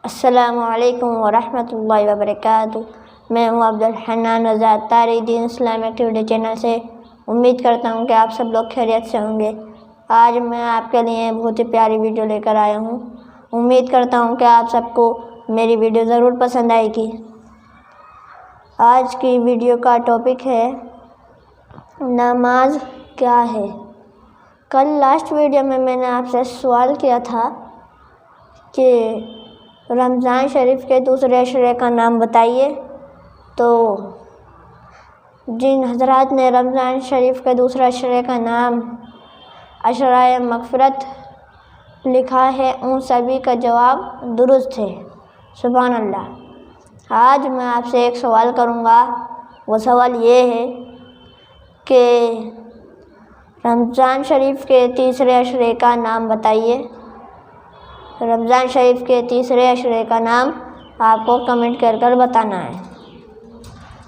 السلام علیکم ورحمۃ اللہ وبرکاتہ۔ میں ہوں عبدالحنان رضا طارق دین اسلام ایکٹیویٹی چینل سے۔ امید کرتا ہوں کہ آپ سب لوگ خیریت سے ہوں گے۔ آج میں آپ کے لیے بہت ہی پیاری ویڈیو لے کر آیا ہوں۔ امید کرتا ہوں کہ آپ سب کو میری ویڈیو ضرور پسند آئے گی۔ آج کی ویڈیو کا ٹاپک ہے نماز کیا ہے۔ کل لاسٹ ویڈیو میں نے آپ سے سوال کیا تھا کہ رمضان شریف کے دوسرے عشرے کا نام بتائیے، تو جن حضرات نے رمضان شریف کے دوسرے عشرے کا نام عشرۂ مغفرت لکھا ہے ان سبھی کا جواب درست ہے۔ سبحان اللہ۔ آج میں آپ سے ایک سوال کروں گا، وہ سوال یہ ہے کہ رمضان شریف کے تیسرے عشرے کا نام بتائیے۔ رمضان شریف کے تیسرے عشرے کا نام آپ کو کمنٹ کر بتانا ہے۔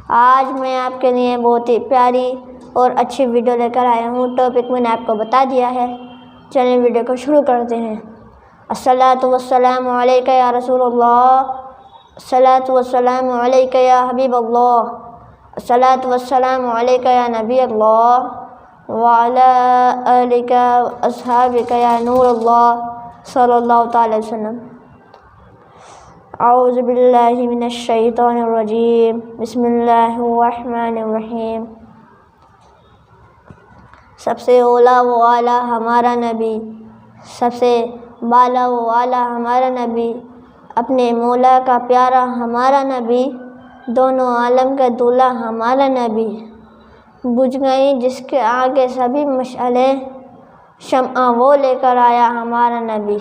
آج میں آپ کے لیے بہت ہی پیاری اور اچھی ویڈیو لے کر آیا ہوں۔ ٹاپک میں نے آپ کو بتا دیا ہے، چلیں ویڈیو کو شروع کرتے ہیں۔ الصلاۃ والسلام علیک یا رسول اللہ، الصلاۃ والسلام علیک یا حبیب اللہ، الصلاۃ والسلام علیک یا نبی اللہ، وعلی آلک واصحابک یا نور اللہ صلی اللہ تعالی وسلم۔ اعوذ باللہ من الشیطان الرجیم، بسم اللہ الرحمن الرحیم۔ سب سے اولا و اعلیٰ ہمارا نبی، سب سے بالا و اعلیٰ ہمارا نبی، اپنے مولا کا پیارا ہمارا نبی، دونوں عالم کا دولہا ہمارا نبی، بجھ گئیں جس کے آگے سبھی مشعلیں، شمع وہ لے کر آیا ہمارا نبی۔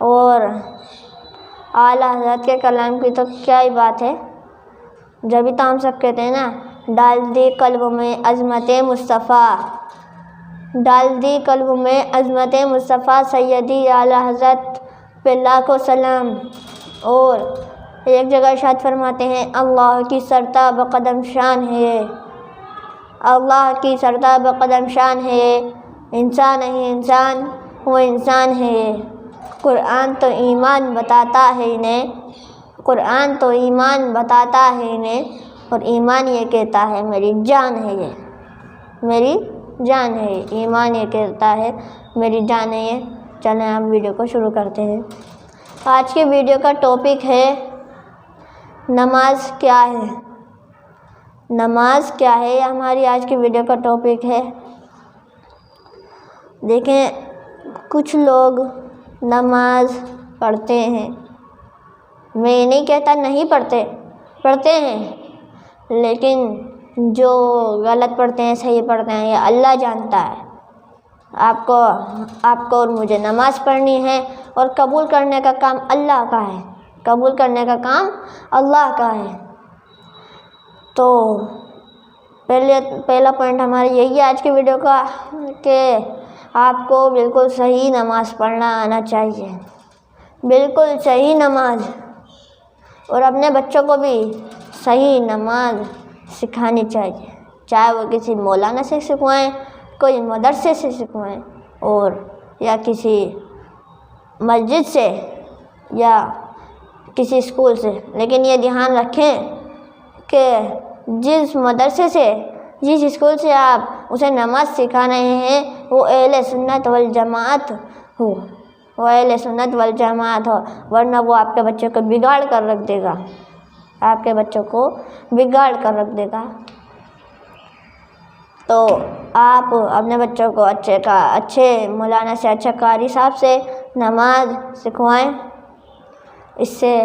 اور اعلیٰ حضرت کے کلام کی تو کیا ہی بات ہے، جبھی تو ہم سب کہتے ہیں نا، ڈال دی قلب میں عظمت مصطفیٰ، ڈال دی قلب میں عظمت مصطفیٰ، سیدی اعلیٰ حضرت پہ لاکھوں سلام۔ اور ایک جگہ ارشاد فرماتے ہیں، اللہ کی سرتاب قدم شان ہے یہ، اللہ کی سرتاب قدم شان ہے یہ، انسان نہیں انسان وہ انسان ہے یہ، قرآن تو ایمان بتاتا ہے انہیں، قرآن تو ایمان بتاتا ہے انہیں، اور ایمان یہ کہتا ہے میری جان ہے یہ، میری جان ہے یہ، ایمان یہ کہتا ہے میری جان ہے یہ۔ چلیں ہم ویڈیو کو شروع کرتے ہیں۔ آج کی ویڈیو کا ٹاپک ہے نماز کیا ہے۔ نماز کیا ہے، یہ ہماری آج کی ویڈیو کا ٹاپک ہے۔ دیکھیں، کچھ لوگ نماز پڑھتے ہیں، میں یہ نہیں کہتا نہیں پڑھتے، پڑھتے ہیں، لیکن جو غلط پڑھتے ہیں صحیح پڑھتے ہیں یہ اللہ جانتا ہے۔ آپ کو اور مجھے نماز پڑھنی ہے، اور قبول کرنے کا کام اللہ کا ہے، قبول کرنے کا کام اللہ کا ہے۔ تو پہلا پوائنٹ ہمارا یہی ہے آج کی ویڈیو کا کہ آپ کو بالکل صحیح نماز پڑھنا آنا چاہیے، بالکل صحیح نماز، اور اپنے بچوں کو بھی صحیح نماز سکھانی چاہیے، چاہے وہ کسی مولانا سے سکھوائیں، کوئی مدرسے سے سکھوائیں، اور یا کسی مسجد سے یا کسی اسکول سے، لیکن یہ دھیان رکھیں کہ جس مدرسے سے جس اسکول سے آپ اسے نماز سکھا رہے ہیں وہ اہل سنت والجماعت ہو، وہ اہل سنت والجماعت ہو، ورنہ وہ آپ کے بچے کو بگاڑ کر رکھ دے گا، آپ کے بچوں کو بگاڑ کر رکھ دے گا۔ تو آپ اپنے بچوں کو اچھے مولانا سے، اچھے قاری صاحب سے نماز سکھوائیں، اس سے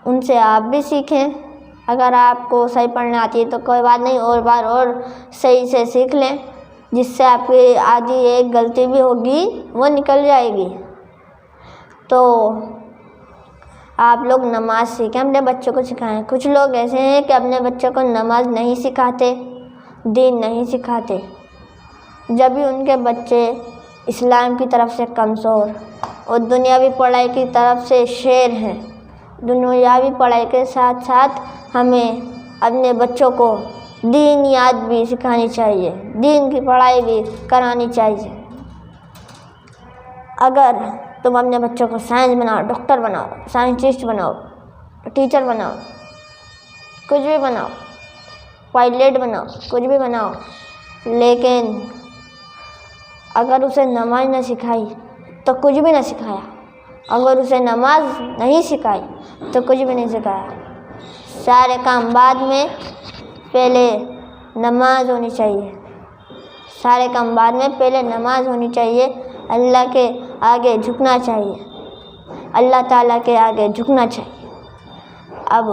ان سے آپ بھی سیکھیں۔ اگر آپ کو صحیح پڑھنا آتی ہے تو کوئی بات نہیں، اور بار اور صحیح سے سیکھ لیں، جس سے آپ کی آدھی ایک غلطی بھی ہوگی وہ نکل جائے گی۔ تو آپ لوگ نماز سیکھیں، اپنے بچوں کو سکھائیں۔ کچھ لوگ ایسے ہیں کہ اپنے بچوں کو نماز نہیں سکھاتے، دین نہیں سکھاتے، جب بھی ان کے بچے اسلام کی طرف سے کمزور اور دنیاوی پڑھائی کی طرف سے شیر ہیں۔ دنیاوی پڑھائی کے ساتھ ساتھ ہمیں اپنے بچوں کو دینیات بھی سکھانی چاہیے، دین کی پڑھائی بھی کرانی چاہیے۔ اگر تم اپنے بچوں کو سائنس بناؤ، ڈاکٹر بناؤ، سائنٹسٹ بناؤ، ٹیچر بناؤ، کچھ بھی بناؤ، پائلٹ بناؤ، کچھ بھی بناؤ، لیکن اگر اسے نماز نہ سکھائی تو کچھ بھی نہ سکھایا. اگر اسے نماز نہیں سکھائی تو کچھ بھی نہیں سکھایا. سارے کام بعد میں، پہلے نماز ہونی چاہیے. سارے کام بعد میں، پہلے نماز ہونی چاہیے. اللہ کے آگے جھکنا چاہیے، اللہ تعالیٰ کے آگے جھکنا چاہیے. اب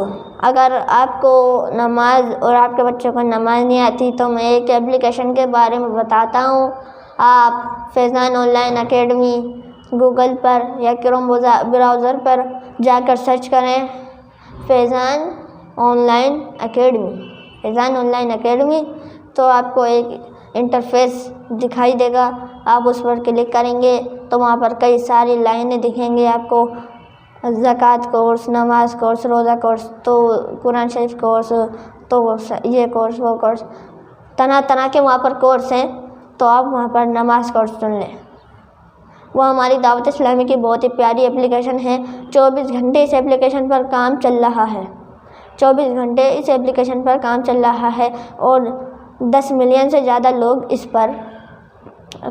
اگر آپ کو نماز اور آپ کے بچوں کو نماز نہیں آتی تو میں ایک اپلیکیشن کے بارے میں بتاتا ہوں. آپ Faizan online academy Google پر یا کروم براؤزر پر جا کر سرچ کریں Faizan online academy, Faizan online academy. تو آپ کو ایک انٹرفیس دکھائی دے گا. آپ اس پر کلک کریں گے تو وہاں پر کئی ساری لائنیں دکھیں گے آپ کو. زکوٰۃ کورس، نماز کورس، روزہ کورس، تو قرآن شریف کورس، تو یہ کورس، وہ کورس، طرح طرح کے وہاں پر کورس ہیں. تو آپ وہاں پر نماز کورس چن لیں. وہ ہماری دعوت اسلامی کی بہت ہی پیاری اپلیکیشن ہے. 24 گھنٹے اس اپلیکیشن پر کام چل رہا ہے. 24 گھنٹے اس اپلیکیشن پر کام چل رہا ہے اور 10 ملین سے زیادہ لوگ اس پر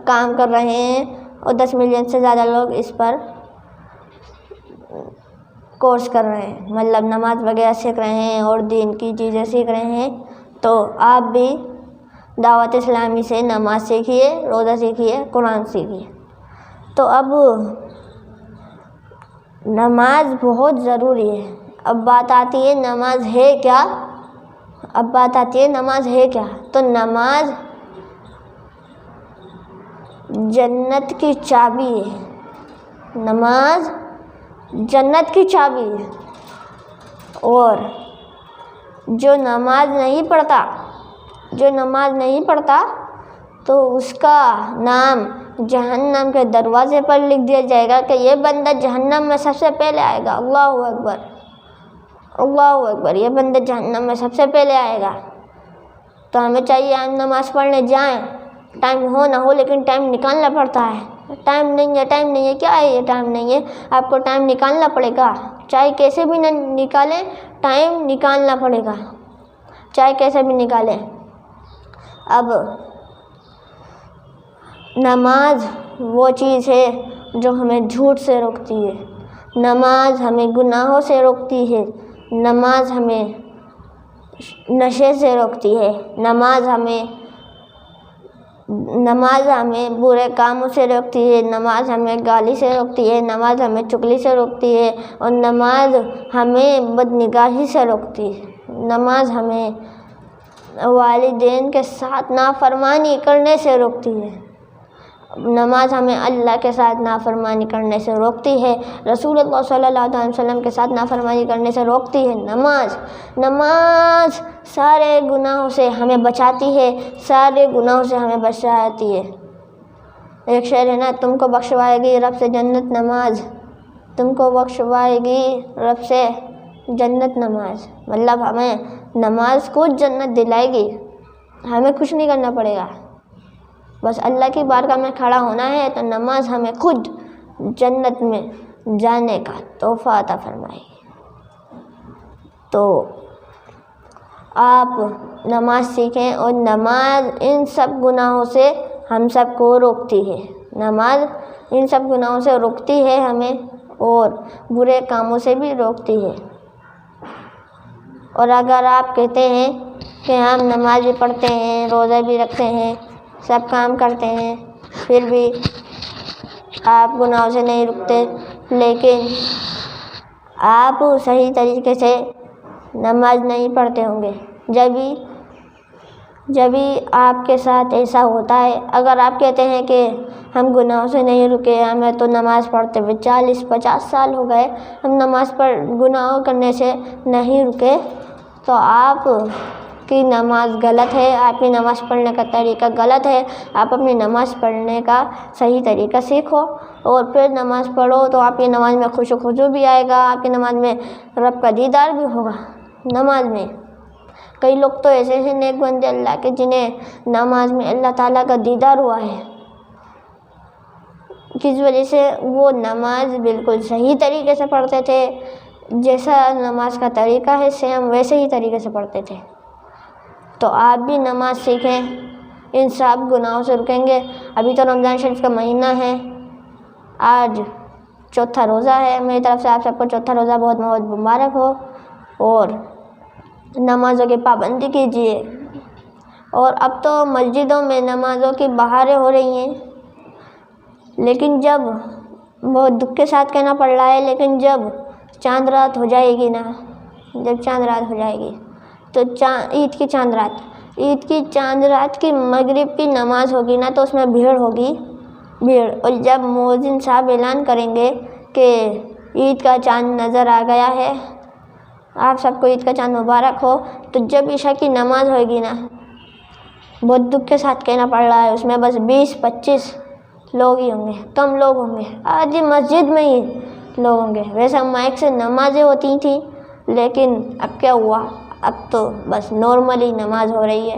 کام کر رہے ہیں اور 10 ملین سے زیادہ لوگ اس پر کورس کر رہے ہیں، مطلب نماز وغیرہ سیکھ رہے ہیں اور دین کی چیزیں سیکھ رہے ہیں. تو آپ بھی دعوت اسلامی سے نماز سیکھیے، روزہ سیکھیے، قرآن سیکھیے. تو اب نماز بہت ضروری ہے. اب بات آتی ہے نماز ہے کیا؟ نماز ہے کیا؟ تو نماز جنت کی چابی ہے. نماز جنت کی چابی ہے. اور جو نماز نہیں پڑھتا تو اس کا نام جہنم کے دروازے پر لکھ دیا جائے گا کہ یہ بندہ جہنم میں سب سے پہلے آئے گا. اللہ اکبر، اللہ اکبر، یہ بندہ جہنم میں سب سے پہلے آئے گا. تو ہمیں چاہیے ہم نماز پڑھنے جائیں، ٹائم ہو نہ ہو لیکن ٹائم نکالنا پڑتا ہے. ٹائم نہیں ہے، کیا ہے یہ ٹائم نہیں ہے؟ آپ کو ٹائم نکالنا پڑے گا. چاہے کیسے بھی نہ نکالیں، ٹائم نکالنا پڑے گا، چاہے کیسے بھی نکالیں. اب نماز وہ چیز ہے جو ہمیں جھوٹ سے روکتی ہے. نماز ہمیں گناہوں سے روکتی ہے. نماز ہمیں نشے سے روکتی ہے. نماز ہمیں برے کاموں سے روکتی ہے. نماز ہمیں گالی سے روکتی ہے. نماز ہمیں چغلی سے روکتی ہے. اور نماز ہمیں بدنگاہی سے روکتی ہے. نماز ہمیں والدین کے ساتھ نافرمانی کرنے سے روکتی ہے. نماز ہمیں اللہ کے ساتھ نافرمانی کرنے سے روکتی ہے. رسول اللہ صلی اللہ علیہ وسلم کے ساتھ نافرمانی کرنے سے روکتی ہے. نماز سارے گناہوں سے ہمیں بچاتی ہے، سارے گناہوں سے ہمیں بچاتی ہے. ایک شعر ہے نا، تم کو بخشوائے گی رب سے جنت نماز، تم کو بخشوائے گی رب سے جنت نماز. مطلب ہمیں نماز خود جنت دلائے گی، ہمیں کچھ نہیں کرنا پڑے گا. بس اللہ کی بارگاہ میں کھڑا ہونا ہے تو نماز ہمیں خود جنت میں جانے کا تحفہ عطا فرمائے گی. تو آپ نماز سیکھیں اور نماز ان سب گناہوں سے ہم سب کو روکتی ہے. نماز ان سب گناہوں سے روکتی ہے ہمیں اور برے کاموں سے بھی روکتی ہے. اور اگر آپ کہتے ہیں کہ ہم نماز بھی پڑھتے ہیں، روزہ بھی رکھتے ہیں، سب کام کرتے ہیں، پھر بھی آپ گناہوں سے نہیں رکتے، لیکن آپ صحیح طریقے سے نماز نہیں پڑھتے ہوں گے. جبھی آپ کے ساتھ ایسا ہوتا ہے. اگر آپ کہتے ہیں کہ ہم گناہوں سے نہیں رکے، ہمیں تو نماز پڑھتے ہوئے 40-50 سال ہو گئے، ہم نماز گناہوں کرنے سے نہیں رکے، تو آپ کی نماز غلط ہے، آپ کی نماز پڑھنے کا طریقہ غلط ہے. آپ اپنی نماز پڑھنے کا صحیح طریقہ سیکھو اور پھر نماز پڑھو تو آپ کی نماز میں خوش و خضوع بھی آئے گا، آپ کی نماز میں رب کا دیدار بھی ہوگا. نماز میں کئی لوگ تو ایسے ہیں نیک بندے اللہ کے جنہیں نماز میں اللہ تعالیٰ کا دیدار ہوا ہے. کس وجہ سے وہ نماز بالکل صحیح طریقے سے پڑھتے تھے، جیسا نماز کا طریقہ ہے سیم ویسے ہی طریقے سے پڑھتے تھے۔ تو آپ بھی نماز سیکھیں، ان سب گناہوں سے رکیں گے۔ ابھی تو رمضان شریف کا مہینہ ہے، آج چوتھا روزہ ہے، میری طرف سے آپ سب کو چوتھا روزہ بہت بہت مبارک ہو، اور نمازوں کی پابندی کیجیے۔ اور اب تو مسجدوں میں نمازوں کی بہاریں ہو رہی ہیں، لیکن جب بہت دکھ کے ساتھ کہنا پڑ رہا ہے، لیکن جب چاند رات ہو جائے گی نا، جب چاند رات ہو جائے گی تو عید کی چاند رات کی مغرب کی نماز ہوگی نا، تو اس میں بھیڑ ہوگی، بھیڑ۔ اور جب مؤذن صاحب اعلان کریں گے کہ عید کا چاند نظر آ گیا ہے، آپ سب کو عید کا چاند مبارک ہو، تو جب عشاء کی نماز ہوگی نا، بہت دکھ کے ساتھ کہنا پڑ رہا ہے، اس میں بس 20-25 لوگ ہی ہوں گے، کم لوگ ہوں گے، آدھی مسجد میں ہی لوگ ہوں گے۔ ویسے مائک سے نمازیں ہوتی تھیں، لیکن اب کیا ہوا، اب تو بس نارملی نماز ہو رہی ہے۔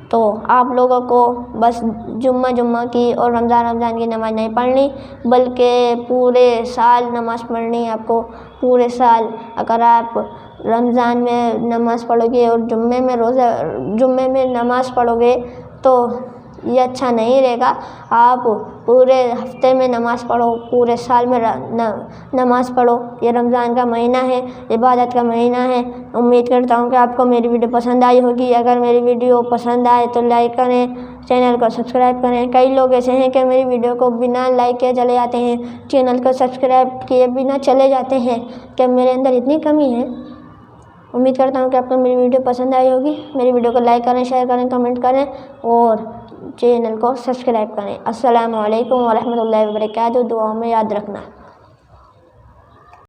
تو آپ لوگوں کو بس جمعہ کی اور رمضان کی نماز نہیں پڑھنی، بلکہ پورے سال نماز پڑھنی ہے آپ کو، پورے سال۔ اگر آپ رمضان میں نماز پڑھو گے اور جمعے میں نماز پڑھو گے تو یہ اچھا نہیں رہے گا۔ آپ پورے ہفتے میں نماز پڑھو، پورے سال میں نماز پڑھو۔ یہ رمضان کا مہینہ ہے، عبادت کا مہینہ ہے۔ امید کرتا ہوں کہ آپ کو میری ویڈیو پسند آئی ہوگی۔ اگر میری ویڈیو پسند آئے تو لائک کریں، چینل کو سبسکرائب کریں۔ کئی لوگ ایسے ہیں کہ میری ویڈیو کو بنا لائک کیے چلے جاتے ہیں، چینل کو سبسکرائب کیے بنا چلے جاتے ہیں، کہ میرے اندر اتنی کمی ہے۔ امید کرتا ہوں کہ آپ کو میری ویڈیو پسند آئی ہوگی۔ میری ویڈیو کو لائک کریں، شیئر کریں، کمنٹ کریں اور چینل کو سبسکرائب کریں۔ السلام علیکم ورحمۃ اللہ وبرکاتہ۔ دعاؤں میں یاد رکھنا۔